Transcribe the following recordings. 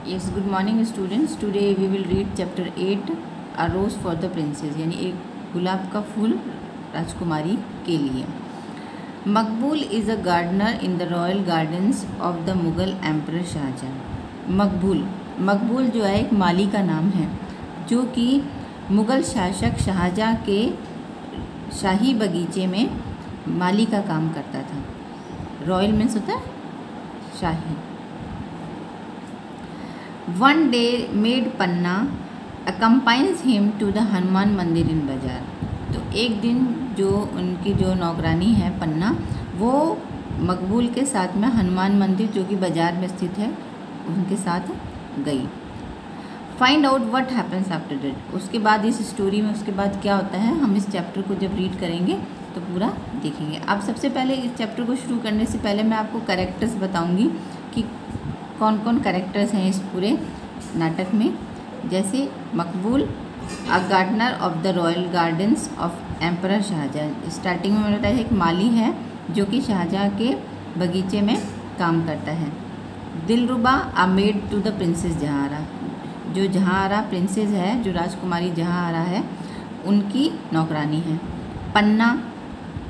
Yes, good morning students. Today we will read chapter 8 A Rose for the Princess यानी एक गुलाब का फूल राजकुमारी के लिए। Maqbool is a gardener in the royal gardens of the Mughal emperor Shahjahan. Maqbool जो है एक माली का नाम है जो कि मुग़ल शासक शाहजहाँ के शाही बगीचे में माली का काम करता था। रॉयल मीन्स होता है शाही। One day maid Panna accompanies him to the Hanuman मंदिर इन बाज़ार। तो एक दिन जो उनकी जो नौकरानी है पन्ना, वो मकबूल के साथ में हनुमान मंदिर जो कि बाज़ार में स्थित है उनके साथ गई। Find out what happens after that. उसके बाद इस स्टोरी में उसके बाद क्या होता है, हम इस चैप्टर को जब रीड करेंगे तो पूरा देखेंगे। अब सबसे पहले इस चैप्टर को शुरू करने से पहले मैं आपको कैरेक्टर्स बताऊंगी कि कौन कौन कैरेक्टर्स हैं इस पूरे नाटक में। जैसे Maqbool a gardener of the royal gardens of emperor Shahjahan. Starting में मैंने बताया एक माली है जो कि शाहजहाँ के बगीचे में काम करता है। Dilruba a maid to the princess Jahanara. जो जहाँआरा प्रिंसेस है, जो राजकुमारी जहाँआरा है, उनकी नौकरानी है। Panna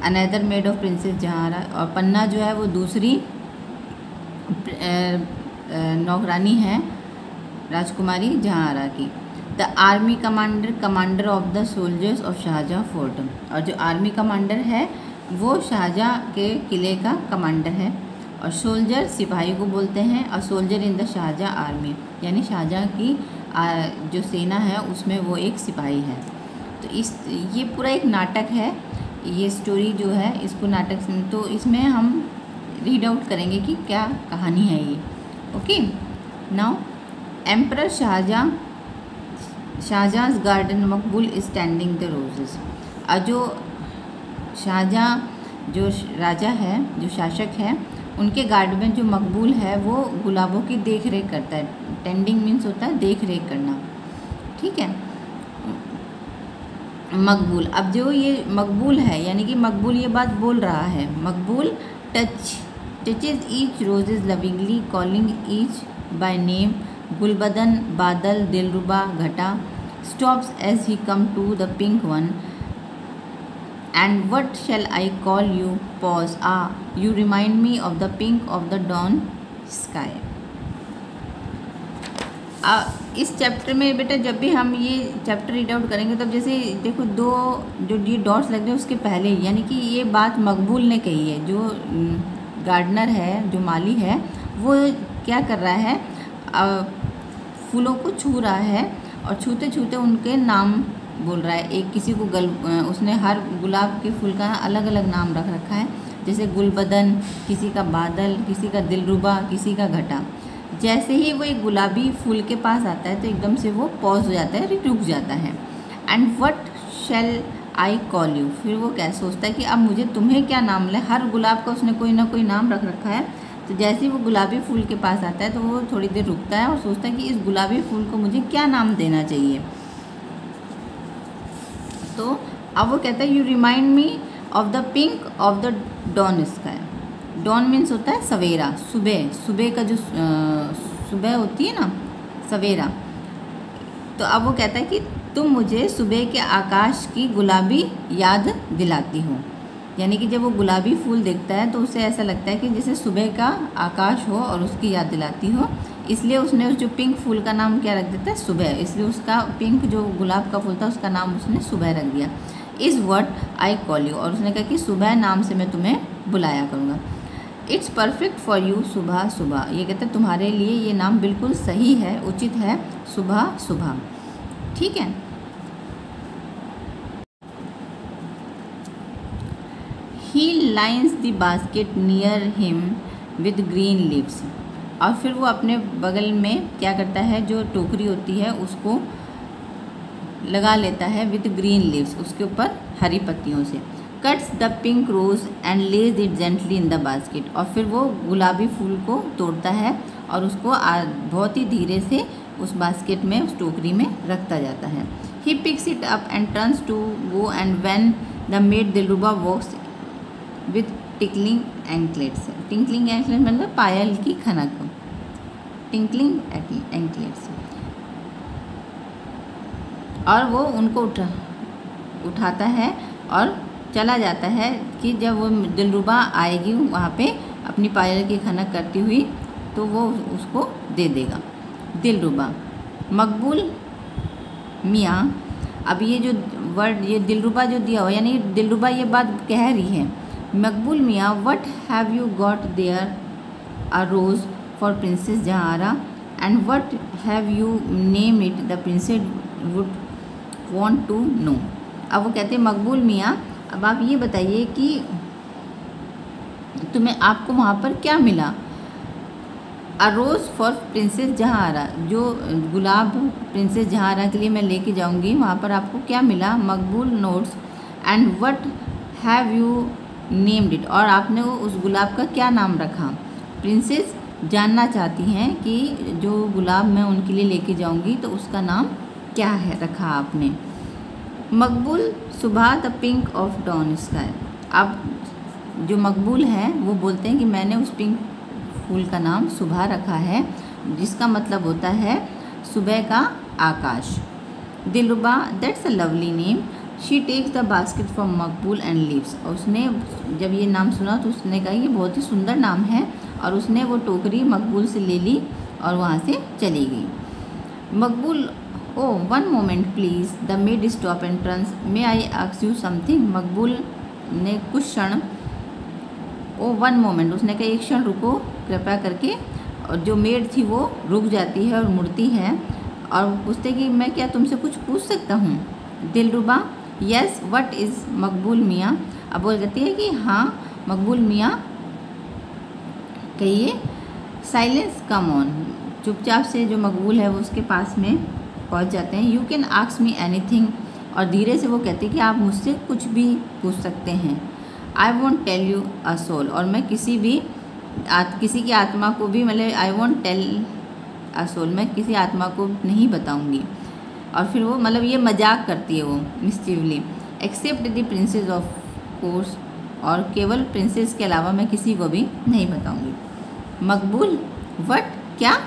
another maid of princess Jahanara. और पन्ना जो है वो दूसरी नौकरानी है राजकुमारी जहाँआरा की। The army commander of the soldiers of Shahjahan fort. और जो आर्मी कमांडर है वो शाहजहाँ के किले का कमांडर है। और सोल्जर सिपाही को बोलते हैं। और soldier in the Shahjahan army यानी शाहजहाँ की जो सेना है उसमें वो एक सिपाही है। तो ये पूरा एक नाटक है। ये स्टोरी जो है इसको नाटक तो इसमें हम रीड आउट करेंगे कि क्या कहानी है ये। Okay, now emperor शाहजहाँ's garden Maqbool standing the roses. और जो शाहजहाँ जो राजा है, जो शासक है, उनके गार्डन में जो मकबूल है वो गुलाबों की देख रेख करता है। टेंडिंग मीन्स होता है देख रेख करना, ठीक है। मकबूल, अब जो ये मकबूल है यानी कि मकबूल ये बात बोल रहा है। मकबूल touches each roses lovingly calling each by name. Gulbadan, बादल, दिलरुबा, घटा stops as he come to the pink one. And what shall I call you? Pause. Ah, you remind me of the pink of the dawn sky. इस chapter में बेटा जब भी हम ये chapter read out करेंगे तब जैसे देखो दो जो ये डॉट्स लग रहे हैं उसके पहले यानी कि ये बात मकबूल ने कही है। जो गार्डनर है, जो माली है, वो क्या कर रहा है, फूलों को छू रहा है और छूते छूते उनके नाम बोल रहा है। एक किसी को उसने हर गुलाब के फूल का अलग अलग नाम रख रखा है। जैसे गुलबदन, किसी का बादल, किसी का दिलरुबा, किसी का घटा। जैसे ही वो एक गुलाबी फूल के पास आता है तो एकदम से वो पॉज हो जाता है, रुक जाता है। And what shell I call you. फिर वो क्या सोचता है कि अब मुझे तुम्हें क्या नाम ले। हर गुलाब का उसने कोई ना कोई नाम रख रखा है। तो जैसे ही वो गुलाबी फूल के पास आता है तो वो थोड़ी देर रुकता है और सोचता है कि इस गुलाबी फूल को मुझे क्या नाम देना चाहिए। तो अब वो कहता है you remind me of the pink of the dawn sky. Dawn means होता है सवेरा, सुबह। सुबह का जो सुबह होती है ना, सवेरा। तो अब वो कहता है कि तुम मुझे सुबह के आकाश की गुलाबी याद दिलाती हो। यानी कि जब वो गुलाबी फूल देखता है तो उसे ऐसा लगता है कि जैसे सुबह का आकाश हो और उसकी याद दिलाती हो। इसलिए उसने उस जो पिंक फूल का नाम क्या रख देता है, सुबह। इसलिए उसका पिंक जो गुलाब का फूल था उसका नाम उसने सुबह रख दिया। Is what I call you. और उसने कहा कि सुबह नाम से मैं तुम्हें बुलाया करूँगा। इट्स परफेक्ट फॉर यू सुबह सुबह। ये कहता है तुम्हारे लिए ये नाम बिल्कुल सही है, उचित है, सुबह सुबह, ठीक है। He lines the basket near him with green leaves। और फिर वो अपने बगल में क्या करता है, जो टोकरी होती है उसको लगा लेता है विद ग्रीन लीव्स, उसके ऊपर हरी पत्तियों से। Cuts the pink rose and lays it gently in the basket. और फिर वो गुलाबी फूल को तोड़ता है और उसको बहुत ही धीरे से उस बास्केट में, उस टोकरी में रखता जाता है। He picks it up and turns to go and when the maid Dilruba walks with tickling anklets. Tinkling anklets मतलब पायल की खनक। Tinkling anklets. और वो उनको उठाता है और चला जाता है कि जब वो दिलरुबा आएगी वहाँ पे अपनी पायल की खनक करती हुई तो वो उसको दे देगा। दिलरुबा मकबूल मियाँ, अब ये जो वर्ड ये दिलरुबा जो दिया हुआ यानी दिलरुबा ये बात कह रही है, मकबूल मियाँ what have you got there a rose for princess Jahara and what have you name it the princess would want to know. अब वो कहते हैं मकबूल मियाँ अब आप ये बताइए कि आपको वहाँ पर क्या मिला। अ रोज़ फॉर प्रिंसेस जहारा, जो गुलाब प्रिंसेस जहारा के लिए मैं लेके जाऊँगी वहाँ पर आपको क्या मिला। मकबूल notes and what have you named it, और आपने उस गुलाब का क्या नाम रखा। प्रिंसेस जानना चाहती हैं कि जो गुलाब मैं उनके लिए लेके जाऊँगी तो उसका नाम क्या है रखा आपने। Maqbool Subah the pink of dawn sky, अब जो मकबूल है वो बोलते हैं कि मैंने उस पिंक फूल का नाम सुबह रखा है, जिसका मतलब होता है सुबह का आकाश। Dilruba that's a lovely name, she takes the basket from Maqbool and leaves, और उसने जब ये नाम सुना तो उसने कहा ये बहुत ही सुंदर नाम है, और उसने वो टोकरी मकबूल से ले ली और वहाँ से चली गई। Maqbool oh one moment please, the maid stop and turns, may I ask you something. Maqbool ने कुछ क्षण, ओ वन मोमेंट उसने कहा एक क्षण रुको कृपया करके, और जो मेड थी वो रुक जाती है और मुड़ती है और पूछते कि मैं क्या तुमसे कुछ पूछ सकता हूँ। दिलरुबा यस व्हाट इज़ मकबूल मियाँ, अब वो कहती है कि हाँ मकबूल मियाँ कहिए। साइलेंस कम ऑन, चुपचाप से जो मकबूल है वो उसके पास में पहुँच जाते हैं। You can ask me anything, और धीरे से वो कहते हैं कि आप मुझसे कुछ भी पूछ सकते हैं। I won't tell you a soul, और मैं किसी की आत्मा को भी मतलब I won't tell a soul, मैं किसी आत्मा को नहीं बताऊंगी। और फिर वो मतलब ये मजाक करती है वो mischievously. Except the princess of course, और केवल प्रिंसेस के अलावा मैं किसी को भी नहीं बताऊंगी। मकबूल व्हाट क्या।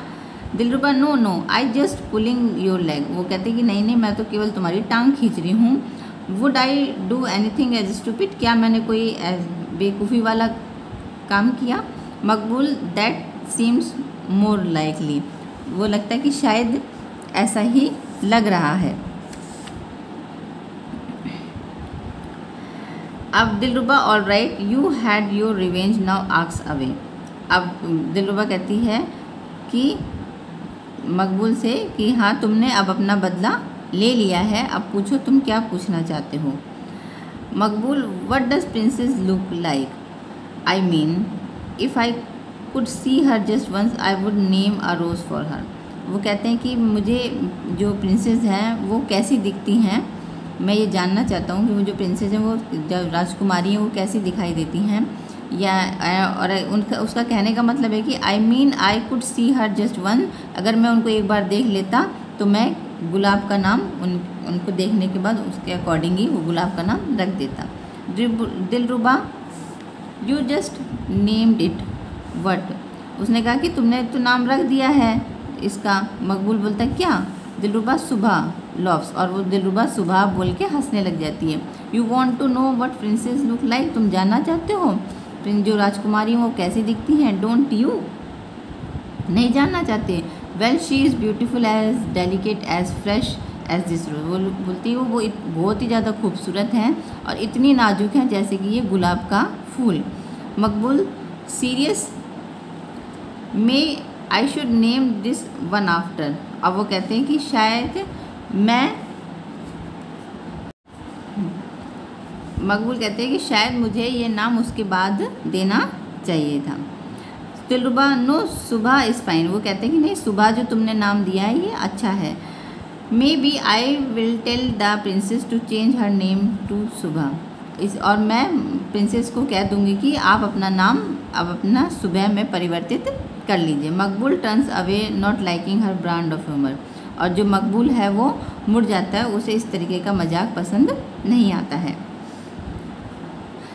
Dilruba no no I just pulling your leg, वो कहते कि नहीं मैं तो केवल तुम्हारी टांग खींच रही हूँ। Would I do anything as stupid, क्या मैंने कोई बेवकूफ़ी वाला काम किया। मकबूल दैट सीम्स मोर लाइकली, वो लगता है कि शायद ऐसा ही लग रहा है। अब Dilruba all right you had your revenge now ask away, अब दिलरुबा कहती है कि मकबूल से कि हाँ तुमने अब अपना बदला ले लिया है, अब पूछो तुम क्या पूछना चाहते हो। Maqbool what does princess look like, I mean if I could see her just once I would name a rose for her, वो कहते हैं कि मुझे जो प्रिंसेस हैं वो कैसी दिखती हैं, मैं ये जानना चाहता हूँ कि वो जो प्रिंसेस हैं वो जब राजकुमारी हैं वो कैसी दिखाई देती हैं। या और उनका उसका कहने का मतलब है कि आई mean I could see her just one, अगर मैं उनको एक बार देख लेता तो मैं गुलाब का नाम उनको देखने के बाद उसके अकॉर्डिंग ही वो गुलाब का नाम रख देता। Dilruba you just named it what, उसने कहा कि तुमने तो नाम रख दिया है इसका। मकबूल बोलता है क्या। दिलरुबा सुबह लव्स, और वो दिलरुबा सुबह बोल के हंसने लग जाती है। You want to know what princess look like, तुम जानना चाहते हो जो राजकुमारी हैं वो कैसी दिखती हैं। डोंट यू, नहीं जानना चाहते। Well she is beautiful as delicate as fresh as this rose, वो बोलती है वो बहुत ही ज़्यादा खूबसूरत हैं और इतनी नाजुक हैं जैसे कि ये गुलाब का फूल। मकबूल serious may I should name this one after, अब वो कहते हैं कि शायद मकबूल कहते हैं कि शायद मुझे ये नाम उसके बाद देना चाहिए था। दिलरुबा नो सुबह इज़ फाइन, वो कहते हैं कि नहीं सुबह जो तुमने नाम दिया है ये अच्छा है। Maybe I will tell the princess to change her name to Subah, और मैं प्रिंसेस को कह दूंगी कि आप अपना नाम अब अपना सुबह में परिवर्तित कर लीजिए। मकबूल turns away not liking her brand of humour, और जो मकबूल है वो मुड़ जाता है, उसे इस तरीके का मजाक पसंद नहीं आता है।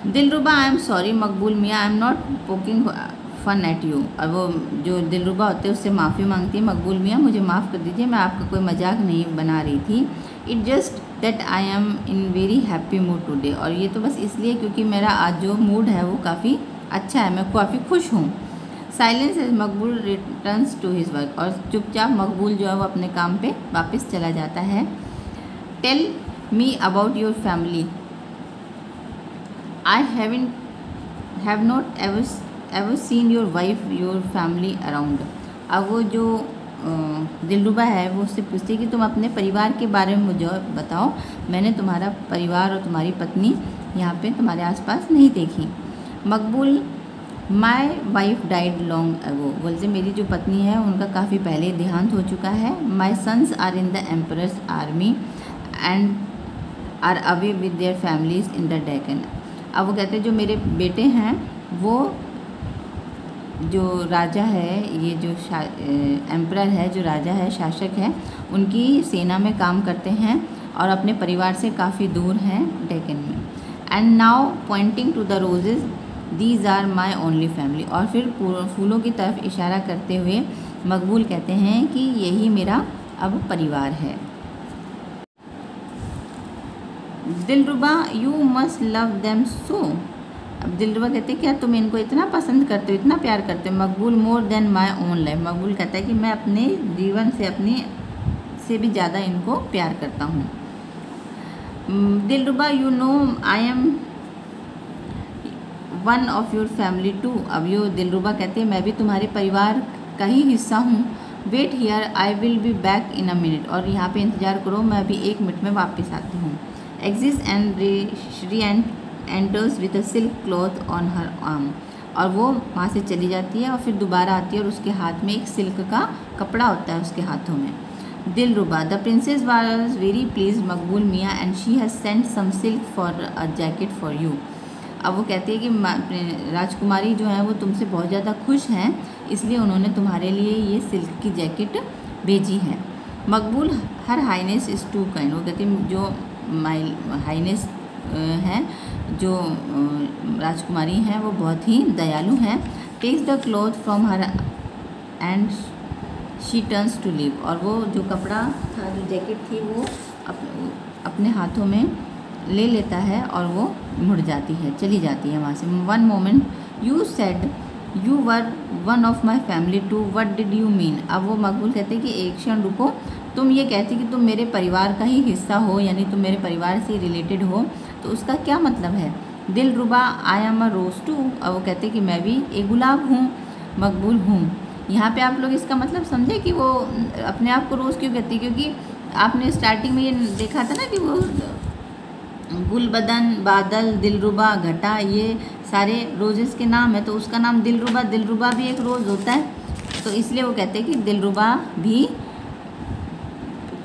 Dilruba I M sorry Maqbool मियाँ I am not poking fun at you. और वो जो दिलरुबा होते हैं उससे माफ़ी मांगती है, मकबूल मियाँ मुझे माफ़ कर दीजिए, मैं आपका कोई मजाक नहीं बना रही थी। It just that I am in very happy mood today. और ये तो बस इसलिए क्योंकि मेरा आज जो मूड है वो काफ़ी अच्छा है, मैं काफ़ी खुश हूँ। Silence as Maqbool returns to his work. और चुपचाप मकबूल जो है वो अपने काम पे वापस चला जाता है। Tell me about your family, I have not ever seen your wife your family around. अब वो जो दिलरुबा है वो उससे पूछती है कि तुम अपने परिवार के बारे में मुझे बताओ, मैंने तुम्हारा परिवार और तुम्हारी पत्नी यहाँ पे तुम्हारे आसपास नहीं देखी। मकबूल my wife died long ago. बोलते मेरी जो पत्नी है उनका काफ़ी पहले देहांत हो चुका है। My sons are in the emperor's army and are away with their families in the Deccan. अब वो कहते हैं जो मेरे बेटे हैं वो जो राजा है, ये जो एम्परर है, जो राजा है, शासक है, उनकी सेना में काम करते हैं और अपने परिवार से काफ़ी दूर हैं डेक्कन में। And now pointing to the roses these are my only family. और फिर फूलों की तरफ इशारा करते हुए मकबूल कहते हैं कि यही मेरा अब परिवार है। Dilruba you must love them so. अब दिलरुबा कहते हैं क्या तुम इनको इतना पसंद करते हो, इतना प्यार करते हो। मकबूल more than my own life. मकबूल कहता है कि मैं अपने जीवन से अपने से भी ज़्यादा इनको प्यार करता हूँ। Dilruba you know I am one of your family too. अब यो दिलरुबा कहते हैं मैं भी तुम्हारे परिवार का ही हिस्सा हूँ। Wait here I will be back in a minute. और यहाँ पे इंतज़ार करो, मैं अभी 1 मिनट में वापस आती हूँ। Exist and re enters with a silk cloth on her arm. और वो वहाँ से चली जाती है और फिर दोबारा आती है और उसके हाथ में एक सिल्क का कपड़ा होता है उसके हाथों में। Dilruba the princess was very please Maqbool Miyan and she has sent some silk for a jacket for you. अब वो कहती है कि राजकुमारी जो है वो तुमसे बहुत ज़्यादा खुश हैं, इसलिए उन्होंने तुम्हारे लिए ये सिल्क की जैकेट भेजी है। मकबूल हर हाइनेस इज़ टू काइंड। वो कहती है जो माई हाइनेस हैं, जो राजकुमारी हैं वो बहुत ही दयालु हैं। Takes the cloth from her and she turns to leave. और वो जो कपड़ा था, जो जैकेट थी, वो अपने हाथों में ले लेता है और वो मुड़ जाती है, चली जाती है वहाँ से। One moment you said you were one of my family too, what did you mean. अब वो मकबूल कहते हैं कि एक क्षण रुको, तुम ये कहती कि तुम मेरे परिवार का ही हिस्सा हो, यानी तुम मेरे परिवार से रिलेटेड हो, तो उसका क्या मतलब है। Dilruba I am a rose too. अब वो कहते कि मैं भी एक गुलाब हूँ, मकबूल हूँ। यहाँ पे आप लोग इसका मतलब समझे कि वो अपने आप को रोज़ क्यों कहती, क्योंकि आपने स्टार्टिंग में ये देखा था ना कि वो गुलबदन, बादल, दिलरुबा, घटा, ये सारे रोजेस के नाम है, तो उसका नाम दिलरुबा, दिलरुबा भी एक रोज़ होता है, तो इसलिए वो कहते हैं कि दिलरुबा भी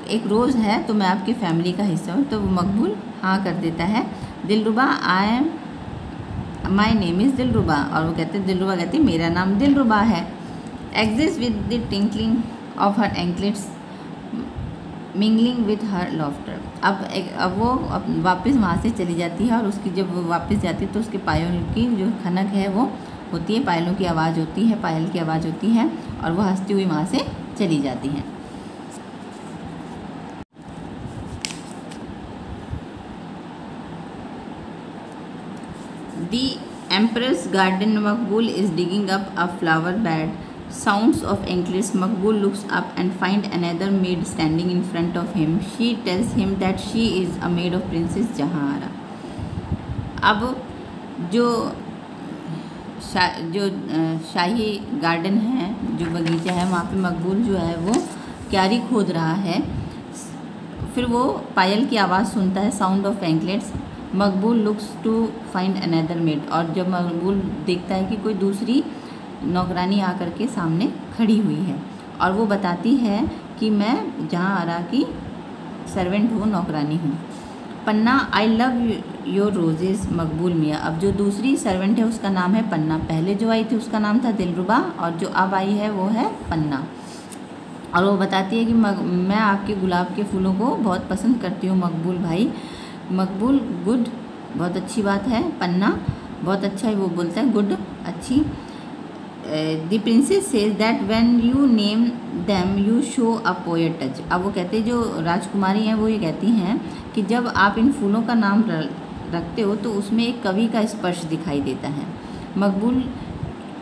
एक रोज़ है, तो मैं आपकी फैमिली का हिस्सा हूँ। तो वो मकबूल हाँ कर देता है। Dilruba I am my name is Dilruba. और वो कहते हैं, दिलरुबा कहती है मेरा नाम दिलरुबा है। Exist with the tinkling of her anklets mingling with her laughter. अब वो वापस वहाँ से चली जाती है और उसकी जब वो वापस जाती है तो उसके पायल की जो खनक है वो होती है, पायलों की आवाज़ होती है, पायल की आवाज़ होती है, और वो हंसती हुई वहाँ से चली जाती हैं। The Emperor's garden, Maqbool is digging up a flower bed. Sounds of anklets. Maqbool looks up and finds another maid standing in front of him. She tells him that she is a maid of Princess Jahara. अब जो शाही garden है, जो बगीचा है, वहाँ पे मकबूल जो है वो क्यारी खोद रहा है। फिर वो पायल की आवाज़ सुनता है, sound of anklets. Maqbool looks to find another maid. और जब मकबूल देखता है कि कोई दूसरी नौकरानी आकर के सामने खड़ी हुई है और वो बताती है कि मैं जहांआरा की सर्वेंट हूँ, नौकरानी हूँ। पन्ना आई लव योर रोजेज़ मकबूल मियाँ। अब जो दूसरी सर्वेंट है उसका नाम है पन्ना। पहले जो आई थी उसका नाम था दिलरुबा और जो अब आई है वो है पन्ना। और वो बताती है कि मैं आपके गुलाब के फूलों को बहुत पसंद करती हूँ मकबूल भाई। मकबूल गुड, बहुत अच्छी बात है। पन्ना बहुत अच्छा है, वो बोलता है गुड, अच्छी। The princess says that when you name them you show a poet touch. अब वो कहते, जो राजकुमारी हैं वो ये कहती हैं कि जब आप इन फूलों का नाम रखते हो तो उसमें एक कवि का स्पर्श दिखाई देता है। Maqbool,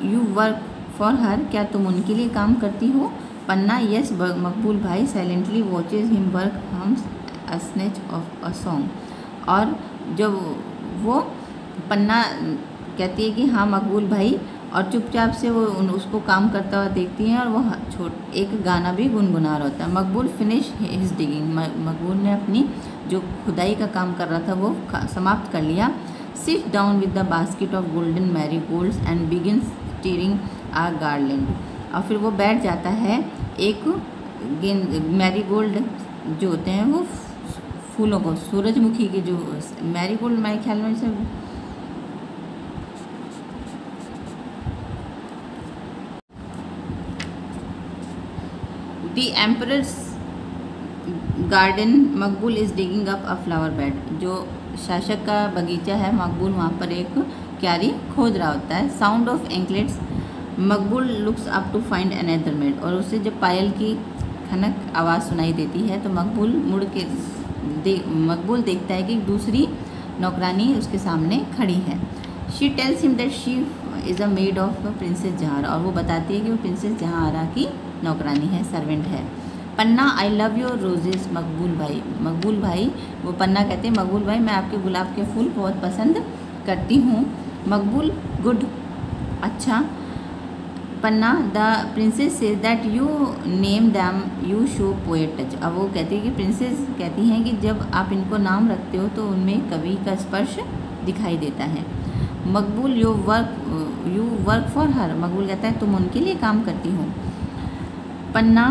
you work for her, क्या तुम उनके लिए काम करती हो? पन्ना, यस मकबूल भाई, silently watches him work, hums a snatch of a song. और जब वो पन्ना कहती है कि हाँ मकबूल भाई, और चुपचाप से वो उसको काम करता हुआ देखती हैं और वो एक गाना भी गुनगुना रहा होता है। मकबूल फिनिश हिज डिगिंग, मकबूल ने अपनी जो खुदाई का काम कर रहा था वो समाप्त कर लिया। Sit down with the basket of golden marigolds and begin stringing a garland. और फिर वो बैठ जाता है एक मैरीगोल्ड जो होते हैं वो फूलों को, सूरजमुखी के जो मैरीगोल्ड, मेरे ख्याल में से the emperors garden, Maqbool is digging up a flower bed. जो शासक का बगीचा है, मकबूल वहाँ पर एक क्यारी खोद रहा होता है। Sound of anklets, Maqbool looks up to find another maid. और उसे जब पायल की खनक आवाज़ सुनाई देती है तो मकबूल मुड़ के मकबूल देखता है कि दूसरी नौकरानी उसके सामने खड़ी है। She tells him that she is a made of princess जहार। और वो बताती है कि वो प्रिंसेस जहारा की नौकरानी है, सर्वेंट है। पन्ना, आई लव योर रोजेस मकबूल भाई, मकबूल भाई, वो पन्ना कहते हैं मकबूल भाई मैं आपके गुलाब के फूल बहुत पसंद करती हूँ। मकबूल, गुड, अच्छा। Panna, the princess says that you name them you show poet touch. अब वो कहती है कि प्रिंसेस कहती हैं कि जब आप इनको नाम रखते हो तो उनमें कवि का स्पर्श दिखाई देता है। Maqbool, you work for her, मकबूल कहता है तुम उनके लिए काम करती हो। पन्ना,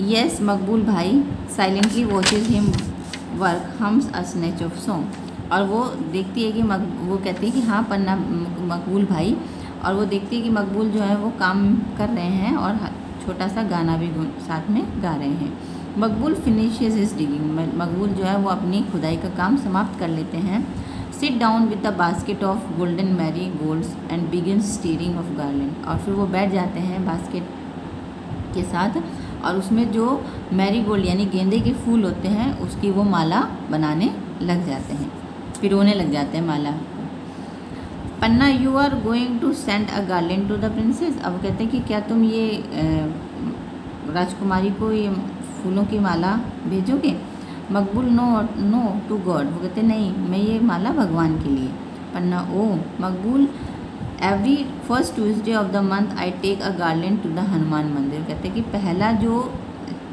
यस मकबूल भाई, silently watches him work, hums a snatch of song. और वो देखती है कि वो कहती है कि हाँ पन्ना मकबूल भाई, और वो देखती है कि मकबूल जो है वो काम कर रहे हैं और छोटा सा गाना भी साथ में गा रहे हैं। मकबूल फिनिशेज हिज डिगिंग, मकबूल जो है वो अपनी खुदाई का काम समाप्त कर लेते हैं। Sit down with the basket of golden marigolds and begin stringing of garland. और फिर वो बैठ जाते हैं बास्केट के साथ और उसमें जो मैरीगोल्ड यानी गेंदे के फूल होते हैं उसकी वो माला बनाने लग जाते हैं, पिरोने लग जाते हैं माला। Panna, you are going to send a garland to the princess. अब कहते हैं कि क्या तुम ये राजकुमारी को ये फूलों की माला भेजोगे? मकबूल, नो टू गॉड, वो कहते नहीं मैं ये माला भगवान के लिए। Panna, oh Maqbool, every first Tuesday of the month I take a garland to the Hanuman mandir. कहते हैं कि पहला जो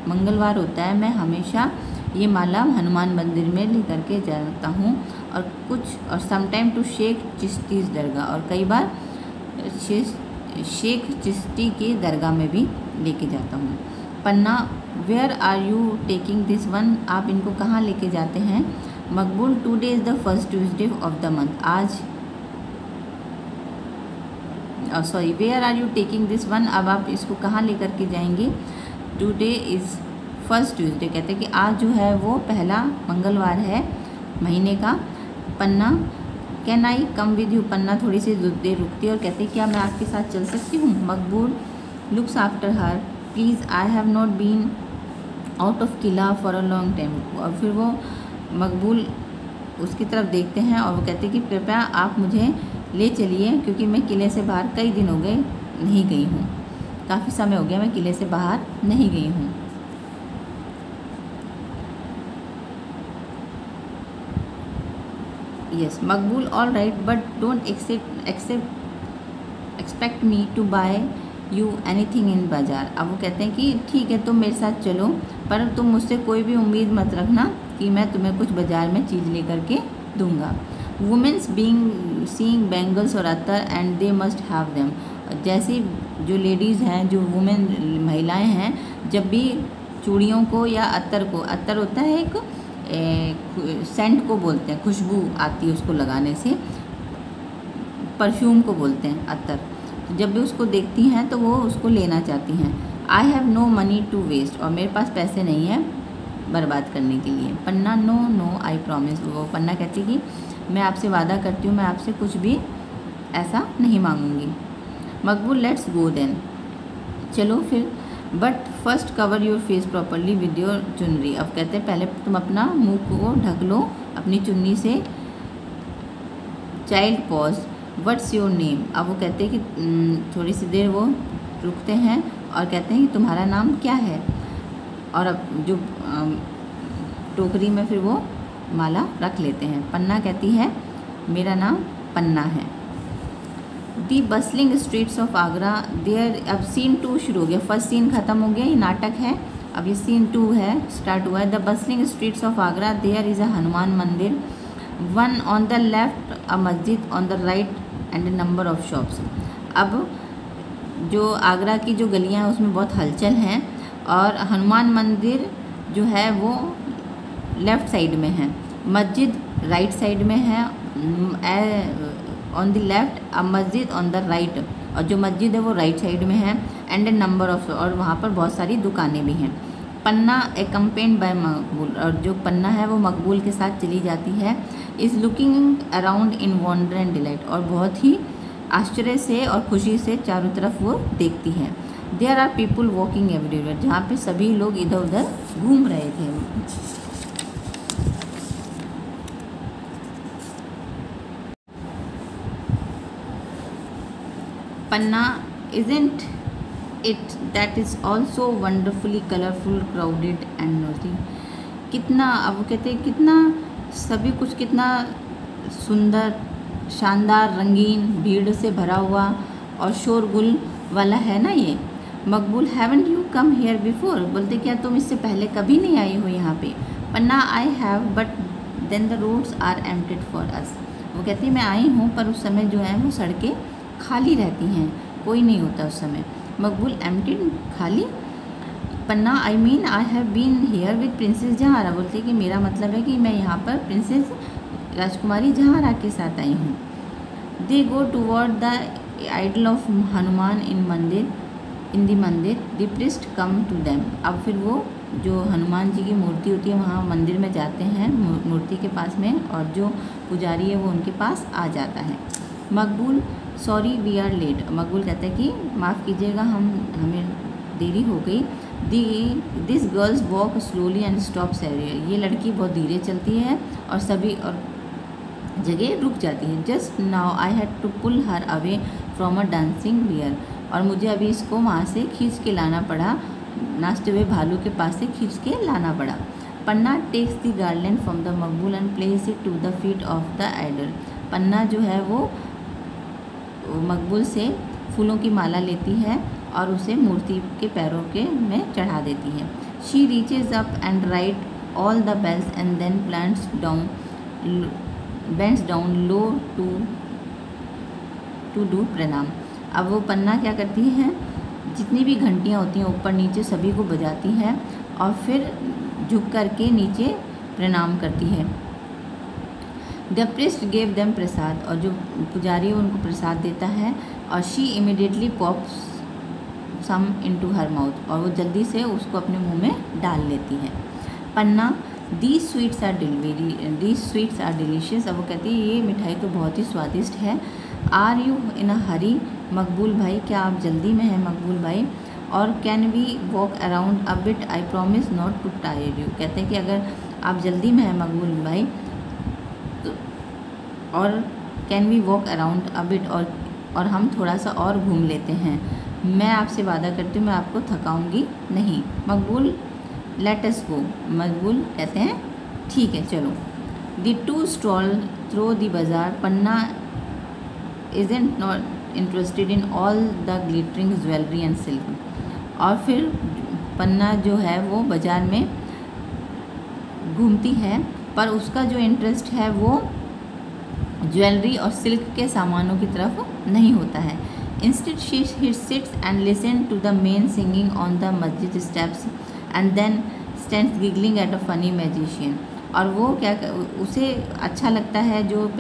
मंगलवार होता है मैं हमेशा ये माला हनुमान मंदिर में लेकर के जाता हूँ और समटाइम टू शेख चिश्ती दरगाह, और कई बार शेख चिश्ती की दरगाह में भी लेके जाता हूँ। Panna, where are you taking this one, आप इनको कहाँ लेके जाते हैं? Maqbool, today is the first Tuesday of the month, आज sorry where are you taking this one, अब आप इसको कहाँ लेकर के जाएंगे? टुडे इज़ फर्स्ट ट्यूसडे, कहते हैं कि आज जो है वो पहला मंगलवार है महीने का। Panna, can I come with you, Panna थोड़ी सी देर रुकती है और कहते हैं क्या मैं आपके साथ चल सकती हूँ? Maqbool looks after her, please I have not been out of qila for a long time. और फिर वो मकबूल उसकी तरफ देखते हैं और वो कहते हैं कि कृपया आप मुझे ले चलिए क्योंकि मैं किले से बाहर कई दिन हो गए नहीं गई हूँ, काफ़ी समय हो गया मैं किले से बाहर नहीं गई हूँ। Yes Maqbool, all right but don't expect me to buy you anything in bazaar. अब वो कहते हैं कि ठीक है तुम मेरे साथ चलो पर तुम मुझसे कोई भी उम्मीद मत रखना कि मैं तुम्हें कुछ बाज़ार में चीज़ ले करके दूंगा। वुमेंस बीइंग सीइंग बैंगल्स और attar and they must have them, जैसी जो लेडीज़ हैं जो वुमेन महिलाएं हैं जब भी चूड़ियों को या अत्तर को, अत्तर होता है एक सेंट को बोलते हैं, खुशबू आती है उसको लगाने से, परफ्यूम को बोलते हैं अत्तर। तो जब भी उसको देखती हैं तो वो उसको लेना चाहती हैं। I have no money to waste, और मेरे पास पैसे नहीं है बर्बाद करने के लिए। पन्ना, नो आई प्रॉमिस, वो पन्ना कहती कि मैं आपसे वादा करती हूँ मैं आपसे कुछ भी ऐसा नहीं मांगूंगी। मकबूल लेट्स गो देन, चलो फिर, but first cover your face properly with your चुनरी। अब कहते हैं पहले तुम अपना मुंह को ढक लो अपनी चुन्नी से। Child pause, what's your name. अब वो कहते हैं कि थोड़ी सी देर वो रुकते हैं और कहते हैं कि तुम्हारा नाम क्या है। और अब जो टोकरी में फिर वो माला रख लेते हैं। पन्ना कहती है मेरा नाम पन्ना है। The bustling streets of Agra there, अब सीन 2 शुरू हो गया। फर्स्ट सीन ख़त्म हो गया, ये नाटक है। अब ये सीन 2 है, स्टार्ट हुआ है। The bustling streets of Agra there is a Hanuman mandir, one on the left a masjid on the right and a number of shops. अब जो आगरा की जो गलियां हैं उसमें बहुत हलचल हैं और हनुमान मंदिर जो है वो लेफ़्ट साइड में है, मस्जिद राइट साइड में है, on the left a masjid on the right, और जो मस्जिद है वो राइट साइड में है, एंड ए नंबर ऑफ, और वहाँ पर बहुत सारी दुकानें भी हैं। पन्ना एकम्पेन्ड बाय मकबूल, और जो पन्ना है वो मकबूल के साथ चली जाती है। Is looking around in wonder and delight, और बहुत ही आश्चर्य से और खुशी से चारों तरफ वो देखती है। There are people walking everywhere, जहाँ पे सभी लोग इधर उधर घूम रहे थे। पन्ना isn't it that is also wonderfully colorful crowded and noisy। कितना, अब वो कहते हैं कितना सभी कुछ कितना सुंदर, शानदार, रंगीन, भीड़ से भरा हुआ और शोरगुल वाला है ना ये। मकबूल haven't you come here before, बोलते क्या तुम इससे पहले कभी नहीं आई हो यहाँ पे। Panna I have but then the roads are emptied for us, वो कहती है मैं आई हूँ पर उस समय जो है वो सड़कें खाली रहती हैं, कोई नहीं होता उस समय। मकबूल एम्प्टीड, खाली। Panna I mean I have been here with princess Jahanara, बोलते कि मेरा मतलब है कि मैं यहाँ पर प्रिंसेस राजकुमारी जहारा के साथ आई हूँ। They go toward the idol of Hanuman in the mandir, the priest come to them. अब फिर वो जो हनुमान जी की मूर्ति होती है वहाँ मंदिर में जाते हैं, मूर्ति के पास में, और जो पुजारी है वो उनके पास आ जाता है। मकबूल सॉरी वी आर लेट, मकबूल कहता है कि माफ़ कीजिएगा हमें देरी हो गई। This girls walk slowly and stops everywhere, ये लड़की बहुत धीरे चलती है और सभी और जगह रुक जाती है। Just now I had to pull her away from a dancing bear, और मुझे अभी इसको वहाँ से खींच के लाना पड़ा, नाचते हुए भालू के पास से खींच के लाना पड़ा। Panna takes the garland from the Maqbool and place it to the feet of the idol, Panna जो है वो मकबूल से फूलों की माला लेती है और उसे मूर्ति के पैरों के में चढ़ा देती है। She reaches up and right all the bells and then bends down low to do pranam. अब वो पन्ना क्या करती है, जितनी भी घंटियाँ होती हैं ऊपर नीचे सभी को बजाती है और फिर झुक करके नीचे प्रणाम करती है। The priest gave them prasad, और जो पुजारी है उनको प्रसाद देता है, और she immediately pops some into her mouth, और वो जल्दी से उसको अपने मुंह में डाल लेती है। पन्ना दीज स्वीट्स आर डिलीशियस, अब वो कहती है ये मिठाई तो बहुत ही स्वादिष्ट है। आर यू इन अ हरी, मकबूल भाई क्या आप जल्दी में हैं मकबूल भाई। और can we walk around a bit, I promise not to tire you, कहते हैं कि अगर आप जल्दी में हैं मकबूल भाई तो, और can we walk around a bit, और हम थोड़ा सा और घूम लेते हैं, मैं आपसे वादा करती हूँ मैं आपको थकाऊंगी नहीं। मकबूल लेट अस गो, मकबूल कहते हैं ठीक है चलो। The two stall through the bazaar, Panna isn't not interested in all the glittering jewellery and silk, और फिर पन्ना जो है वो बाज़ार में घूमती है पर उसका जो इंटरेस्ट है वो ज्वेलरी और सिल्क के सामानों की तरफ नहीं होता है। Instead she sits and listen to the men singing on the masjid steps and then stands giggling at a funny magician, और वो क्या उसे अच्छा लगता है जो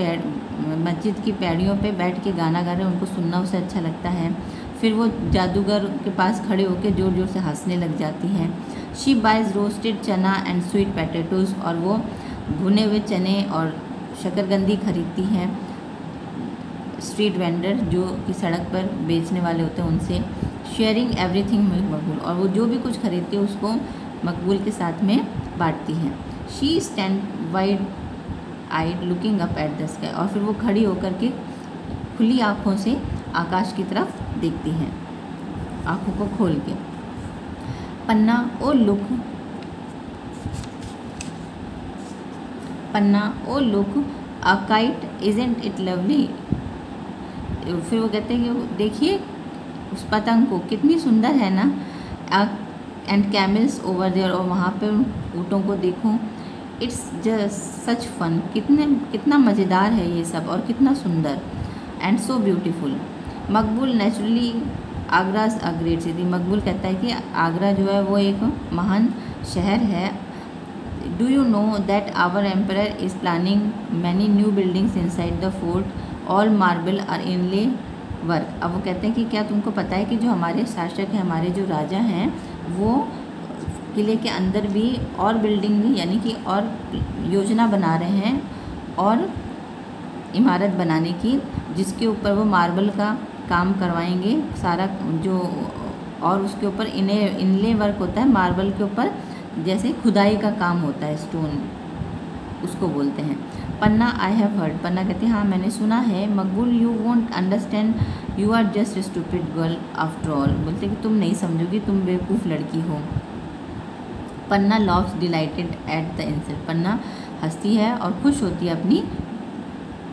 मस्जिद की पैड़ियों पे बैठ के गाना गा रहे हैं उनको सुनना उसे अच्छा लगता है। फिर वो जादूगर के पास खड़े होकर ज़ोर ज़ोर से हंसने लग जाती है। शी बाइज रोस्टेड चना एंड स्वीट पोटैटोज़, और वो भुने हुए चने और शकरकंदी खरीदती हैं। स्ट्रीट वेंडर जो कि सड़क पर बेचने वाले होते हैं उनसे, शेयरिंग एवरीथिंग विद मकबूल, और वो जो भी कुछ खरीदती है उसको मकबूल के साथ में बांटती हैं। She stand wide eyed looking up at the sky, और फिर वो खड़ी होकर के खुली आँखों से आकाश की तरफ देखती हैं, आँखों को खोल के। Panna oh look, Panna oh look a kite isn't it lovely, फिर वो कहते हैं कि देखिए उस पतंग को, कितनी सुंदर है ना। एंड कैमल्स ओवर देयर, और वहाँ पे ऊँटों को देखूँ। इट्स जस्ट सच फन, कितना मज़ेदार है ये सब और कितना सुंदर। And so beautiful. Maqbool naturally आगराज a great city, मकबूल कहता है कि आगरा जो है वो एक महान शहर है। Do you know that our emperor is planning many new buildings inside the fort, all marble और इनले वर्क। अब वो कहते हैं कि क्या तुमको पता है कि जो हमारे शासक हैं, हमारे जो राजा हैं, वो किले के अंदर भी और बिल्डिंग यानी कि और योजना बना रहे हैं और इमारत बनाने की, जिसके ऊपर वो मार्बल का काम करवाएंगे सारा जो, और उसके ऊपर इनले वर्क होता है मार्बल के ऊपर, जैसे खुदाई का काम होता है, स्टोन उसको बोलते हैं। पन्ना आई हैव हर्ड, पन्ना कहते हैं हाँ मैंने सुना है। Maqbool you won't understand, you are just stupid girl after all, बोलते कि तुम नहीं समझोगी, तुम बेवकूफ़ लड़की हो। Panna loves delighted at the insult, Panna हंसती है और खुश होती है अपनी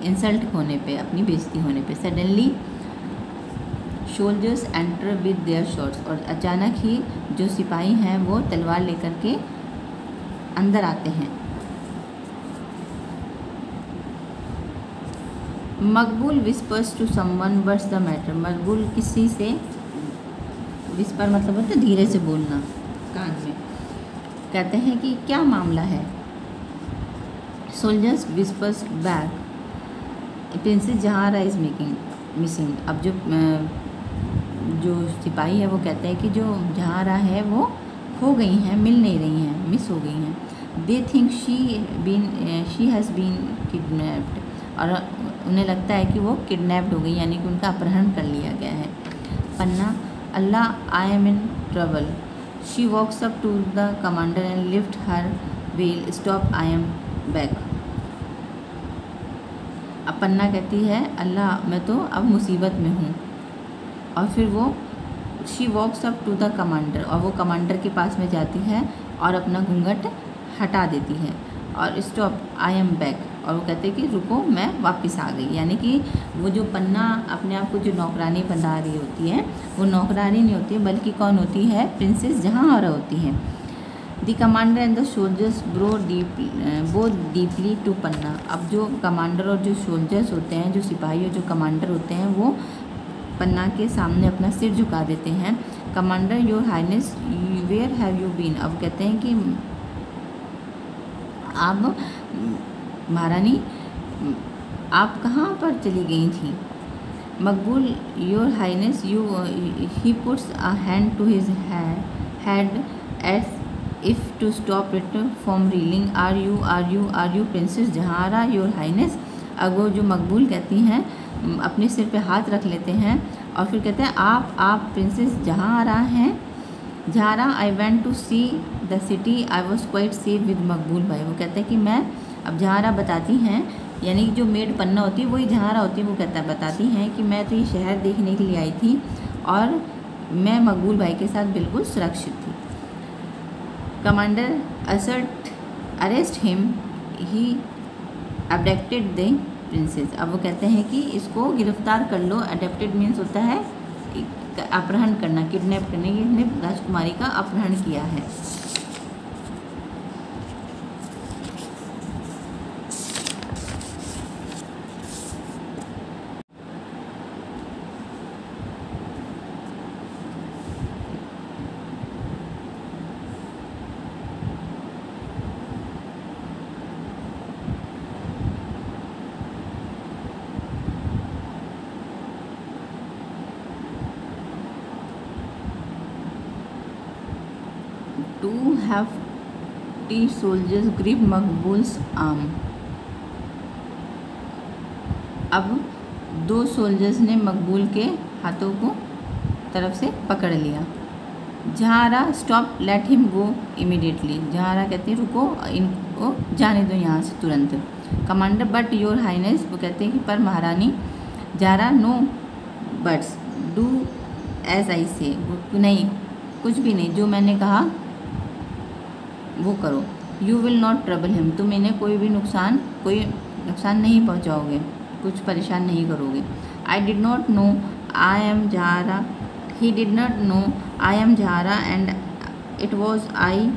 इंसल्ट होने पे, अपनी बेइज्जती होने पे। Suddenly soldiers enter with their shorts, और अचानक ही जो सिपाही हैं वो तलवार लेकर के अंदर आते हैं। Maqbool whispers to someone what's the matter, Maqbool किसी से, विस्पर मतलब होता है धीरे से बोलना कान में, कहते हैं कि क्या मामला है। Soldiers whispers back, princess जहारा is missing, अब जो सिपाही है वो कहते हैं कि जो जहारा है वो खो गई हैं, मिल नहीं रही हैं, मिस हो गई हैं। They think she has been kidnapped, और उन्हें लगता है कि वो किडनैप्ड हो गई, यानी कि उनका अपहरण कर लिया गया है। Panna Allah I am in trouble, she walks up to the commander and lift her veil, stop I am back. अब पन्ना कहती है अल्लाह मैं तो अब मुसीबत में हूँ, और फिर वो she walks up to the commander, और वो कमांडर के पास में जाती है और अपना घूंघट हटा देती है, और स्टॉप आई एम बैक, और वो कहते हैं कि रुको मैं वापस आ गई, यानी कि वो जो पन्ना अपने आप को जो नौकरानी बना रही होती है, वो नौकरानी नहीं होती है बल्कि कौन होती है, प्रिंसेस जहांआरा होती है। The commander and the soldiers both deeply to Panna, अब जो कमांडर और जो सोल्जर्स होते हैं, जो सिपाही और जो कमांडर होते हैं, वो पन्ना के सामने अपना सिर झुका देते हैं। Commander your highness where have you been, अब कहते हैं कि आप महारानी आप कहाँ पर चली गई थी। Maqbool your highness you, he puts a hand to his head as if to stop it from reeling, are you princess Jahara your highness. अब वो जो मकबूल कहती हैं अपने सिर पे हाथ रख लेते हैं और फिर कहते हैं आप प्रिंसेस जहारा हैं। Jahara I went to see the city, I was quite safe with Maqbool bhai, वो कहते हैं कि मैं, अब जहारा बताती हैं, यानी कि जो मेड पन्ना होती है वही जहारा होती है, वो बताती हैं कि मैं तो ये शहर देखने के लिए आई थी और मैं मकबूल भाई के साथ बिल्कुल सुरक्षित थी। Commander arrest him, he abducted the princess, अब वो कहते हैं कि इसको गिरफ्तार कर लो। अडेप्टेड मीन्स होता है अपहरण करना, किडनैप करने, इसने राजकुमारी का अपहरण किया है। Two hefty soldiers grip Maqbool's arm, अब दो सोल्जर्स ने मकबूल के हाथों को तरफ से पकड़ लिया। Jahara stop let him go immediately. Jahara कहती है रुको, इनको जाने दो यहाँ से तुरंत। कमांडर बट योर हाइनेस, वो कहते हैं कि पर महारानी। Jahara no buts, do as I say, नहीं कुछ भी नहीं, जो मैंने कहा वो करो। You will not trouble him, तुम इन्हें कोई नुकसान नहीं पहुँचाओगे, कुछ परेशान नहीं करोगे। I did not know I am Jahara, he did not know I am Jahara and it was I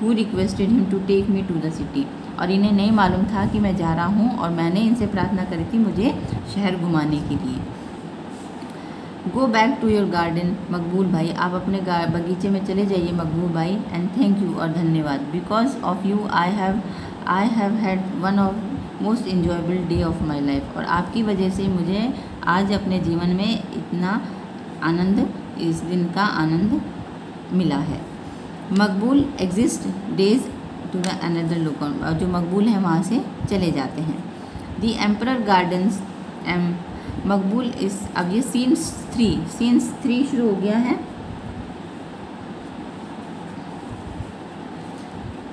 who requested him to take me to the city. और इन्हें नहीं मालूम था कि मैं जहारा हूँ और मैंने इनसे प्रार्थना करी थी मुझे शहर घुमाने के लिए। Go back to your garden Maqbool भाई, आप अपने बगीचे में चले जाइए मकबूल भाई। एंड थैंक यू, और धन्यवाद। Because of you I have had one of most enjoyable day of my life, और आपकी वजह से मुझे आज अपने जीवन में इतना आनंद, इस दिन का आनंद मिला है। Maqbool exist days to the another look, और जो मकबूल हैं वहाँ से चले जाते हैं। दी एम्परर गार्डन्स एम मकबूल इस, अब ये सीन्स 3 शुरू हो गया है।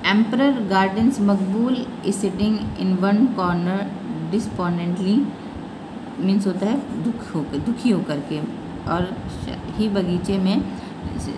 Emperor gardens Maqbool is sitting in one corner despondently, means होता है दुखी होकर के, और ही बगीचे में,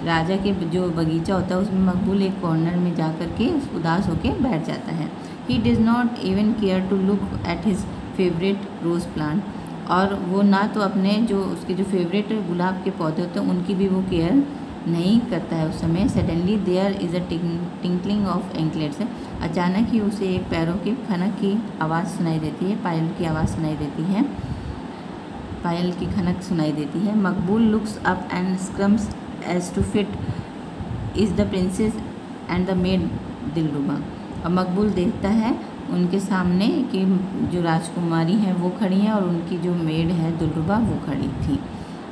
राजा के जो बगीचा होता है उसमें मकबूल एक कॉर्नर में जा कर के उदास होकर बैठ जाता है। He does not even care to look at his favourite rose plant, और वो ना तो अपने जो उसके जो फेवरेट गुलाब के पौधे होते हैं उनकी भी वो केयर नहीं करता है उस समय। Suddenly there is a tinkling of anklets, अचानक ही उसे एक पैरों की खनक की आवाज़ सुनाई देती है, पायल की आवाज़ सुनाई देती है, पायल की खनक सुनाई देती है। Maqbool looks up and scrambles as to feet is the princess and the maid Dilruba, और मकबूल देखता है उनके सामने कि जो राजकुमारी हैं वो खड़ी हैं और उनकी जो मेड है दिलरुबा वो खड़ी थी।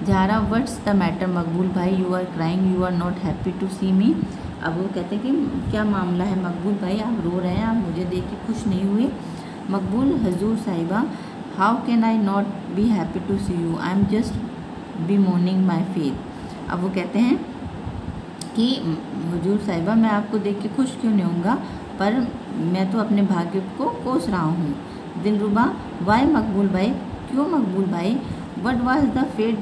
जहारा what's the matter Maqbool bhai, you are crying, you are not happy to see me. अब वो कहते हैं कि क्या मामला है मकबूल भाई, आप रो रहे हैं, आप मुझे देख के खुश नहीं हुए। Maqbool, Huzoor Sahiba, how can I not be happy to see you, I am just be mourning my faith. अब वो कहते हैं कि हजूर साहिबा, मैं आपको देख के खुश क्यों नहीं होऊंगा, पर मैं तो अपने भाग्य को कोस रहा हूँ। दिलरुबा, वाई मकबूल भाई, क्यों मकबूल भाई, what was the fate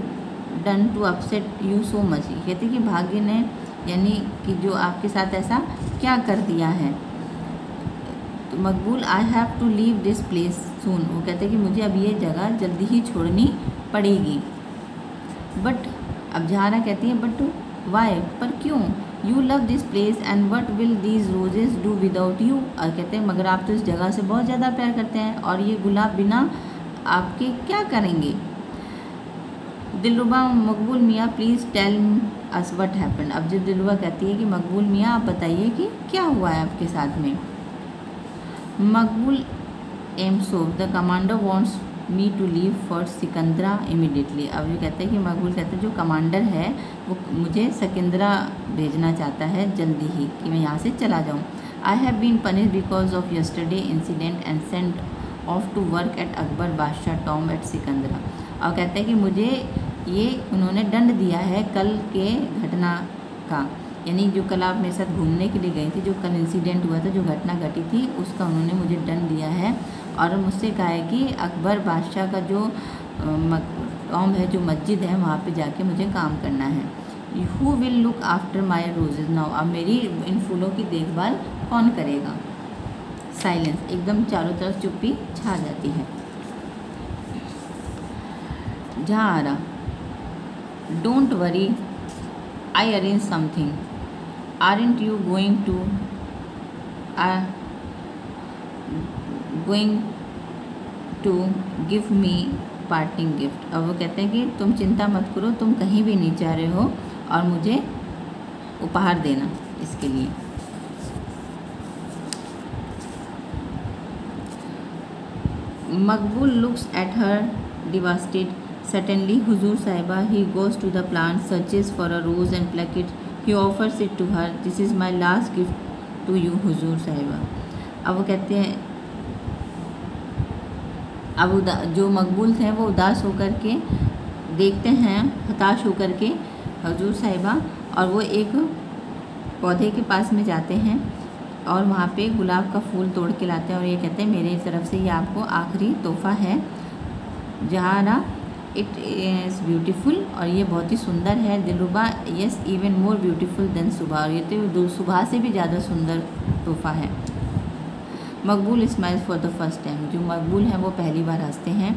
done to upset you so much. कहते कि भाग्य ने, यानी कि जो आपके साथ ऐसा क्या कर दिया है। तो Maqbool, I have to leave this place soon, वो कहते कि मुझे अब ये जगह जल्दी ही छोड़नी पड़ेगी। बट, अब जहारा कहती है बट वाई, पर क्यों, you love this place and what will these roses do without you, और कहते हैं मगर आप तो इस जगह से बहुत ज़्यादा प्यार करते हैं और ये गुलाब बिना आपके क्या करेंगे। दिलरुबा, मकबूल मियाँ please tell us what happened. अब जब दिलरुबा कहती है कि मकबूल मियाँ आप बताइए कि क्या हुआ है आपके साथ में। Maqbool, um so the commander wants me to leave for Sikandra immediately. अब ये कहते हैं कि मकबूल कहते हैं जो कमांडर है वो मुझे सिकंदरा भेजना चाहता है जल्दी ही, कि मैं यहाँ से चला जाऊँ। I have been punish because of yesterday incident and sent off to work at Akbar Badshah tomb eight Sikandra. और कहते हैं कि मुझे ये उन्होंने दंड दिया है कल के घटना का, यानी जो कल आप मेरे साथ घूमने के लिए गई थी, जो कल इंसिडेंट हुआ था, जो घटना घटी थी, उसका उन्होंने मुझे दंड दिया है और मुझसे कहा है कि अकबर बादशाह का जो टॉम है, जो मस्जिद है, वहाँ पे जाके मुझे काम करना है। Who will look after my roses now, अब मेरी इन फूलों की देखभाल कौन करेगा। साइलेंस, एकदम चारों तरफ चुप्पी छा जाती है। Jahara, don't worry, I arrange something, aren't you going to give me parting gift. अब वो कहते हैं कि तुम चिंता मत करो, तुम कहीं भी नहीं जा रहे हो और मुझे उपहार देना इसके लिए। Maqbool looks at her devastated, suddenly Huzoor Sahiba, he goes to the plant, searches for a rose and pluck it, he offers it to her, this is my last gift to you Huzoor Sahiba. अब वो कहते हैं अब जो मकबूल थे वो उदास होकर के देखते हैं, हताश होकर के हजूर साहिबा, और वो एक पौधे के पास में जाते हैं और वहाँ पे गुलाब का फूल तोड़ के लाते हैं और ये कहते हैं मेरी तरफ से ये आपको आखिरी तोहफ़ा है जहारा, इट इज़ ब्यूटीफुल, और ये बहुत ही सुंदर है Dilruba, yes even more beautiful than सुबह, और ये तो सुबह से भी ज़्यादा सुंदर तोहफ़ा है। Maqbool smiles for the first time, जो मकबूल हैं वो पहली बार हंसते हैं।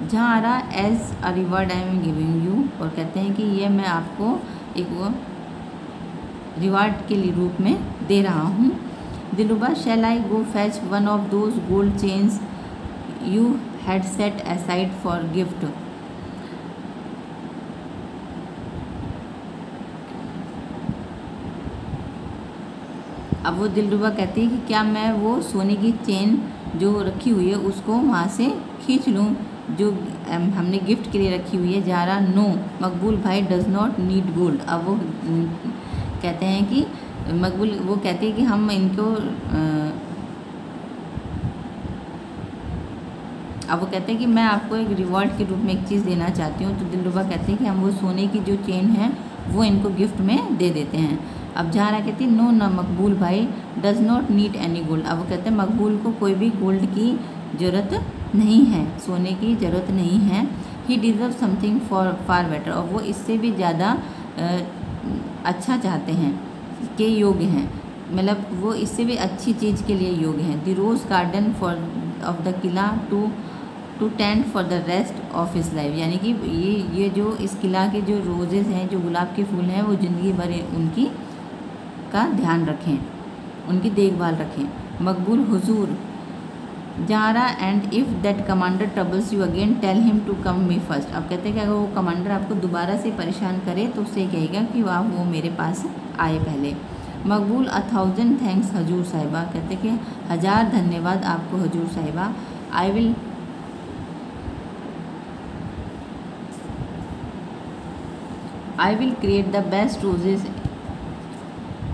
Jahara as a reward I am giving you, और कहते हैं कि ये मैं आपको एक वो रिवार्ड के रूप में दे रहा हूँ। Dilruba shall I go fetch one of those gold chains you had set aside for gift. अब वो दिलरुबा कहती है कि क्या मैं वो सोने की चेन जो रखी हुई है उसको वहाँ से खींच लूँ जो हमने गिफ्ट के लिए रखी हुई है। जहारा नो मकबूल भाई डज नॉट नीड गोल्ड। अब वो कहते हैं कि मकबूल वो कहते हैं कि हम इनको अब वो कहते हैं कि मैं आपको एक रिवॉर्ड के रूप में एक चीज़ देना चाहती हूँ। तो दिलरुबा कहते हैं कि हम वो सोने की जो चेन है वो इनको गिफ्ट में दे देते हैं। अब जहारा कहती है नो ना मकबूल भाई does not need any gold. अब वो कहते हैं मकबूल को कोई भी गोल्ड की ज़रूरत नहीं है, सोने की ज़रूरत नहीं है। He deserve something for far better, और वो इससे भी ज़्यादा अच्छा चाहते हैं के योग्य हैं, मतलब वो इससे भी अच्छी चीज़ के लिए योग्य हैं। The rose garden for of the qila to tend for the rest of his life, यानी कि ये जो इस किला के जो रोजेज़ हैं, जो गुलाब के फूल हैं, वो ज़िंदगी भर उनकी का ध्यान रखें, उनकी देखभाल रखें। मकबूल हुजूर Jahara and if that commander troubles you again tell him to come me first. अब कहते हैं कि अगर वो कमांडर आपको दोबारा से परेशान करे तो उससे कहेगा कि वो मेरे पास आए पहले। मकबूल 1000 थैंक्स हजूर साहिबा, कहते हैं कि 1000 धन्यवाद आपको हजूर साहिबा। I will create the best roses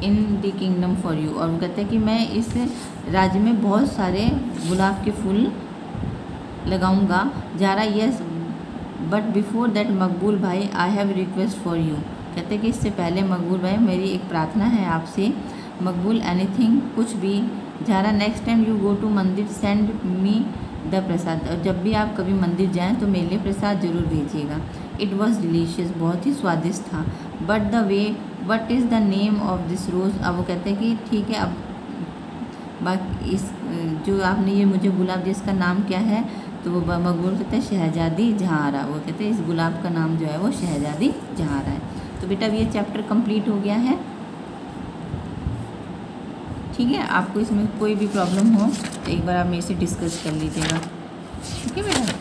in the kingdom for you, और वो कहते हैं कि मैं इस राज्य में बहुत सारे गुलाब के फूल लगाऊंगा। जहारा यस बट बिफोर दैट मकबूल भाई I have request for you, कहते हैं कि इससे पहले मकबूल भाई मेरी एक प्रार्थना है आपसे। मकबूल एनीथिंग, कुछ भी। Jahara next time you go to mandir send me the prasad, और जब भी आप कभी मंदिर जाएं तो मेरे लिए प्रसाद जरूर भेजिएगा। इट वॉज डिलीशियस, बहुत ही स्वादिष्ट था। But the way what is the name of this rose. अब वो कहते हैं कि ठीक है, अब बाकी इस जो आपने ये मुझे गुलाब दिया इसका नाम क्या है, तो वो मकबूल कहते हैं शहजादी जहारा। वो कहते हैं इस गुलाब का नाम जो है वो शहजादी जहारा है। तो बेटा अब ये चैप्टर कंप्लीट हो गया है, ठीक है। आपको इसमें कोई भी प्रॉब्लम हो तो एक बार आप मेरे से डिस्कस कर लीजिएगा, ठीक है बेटा।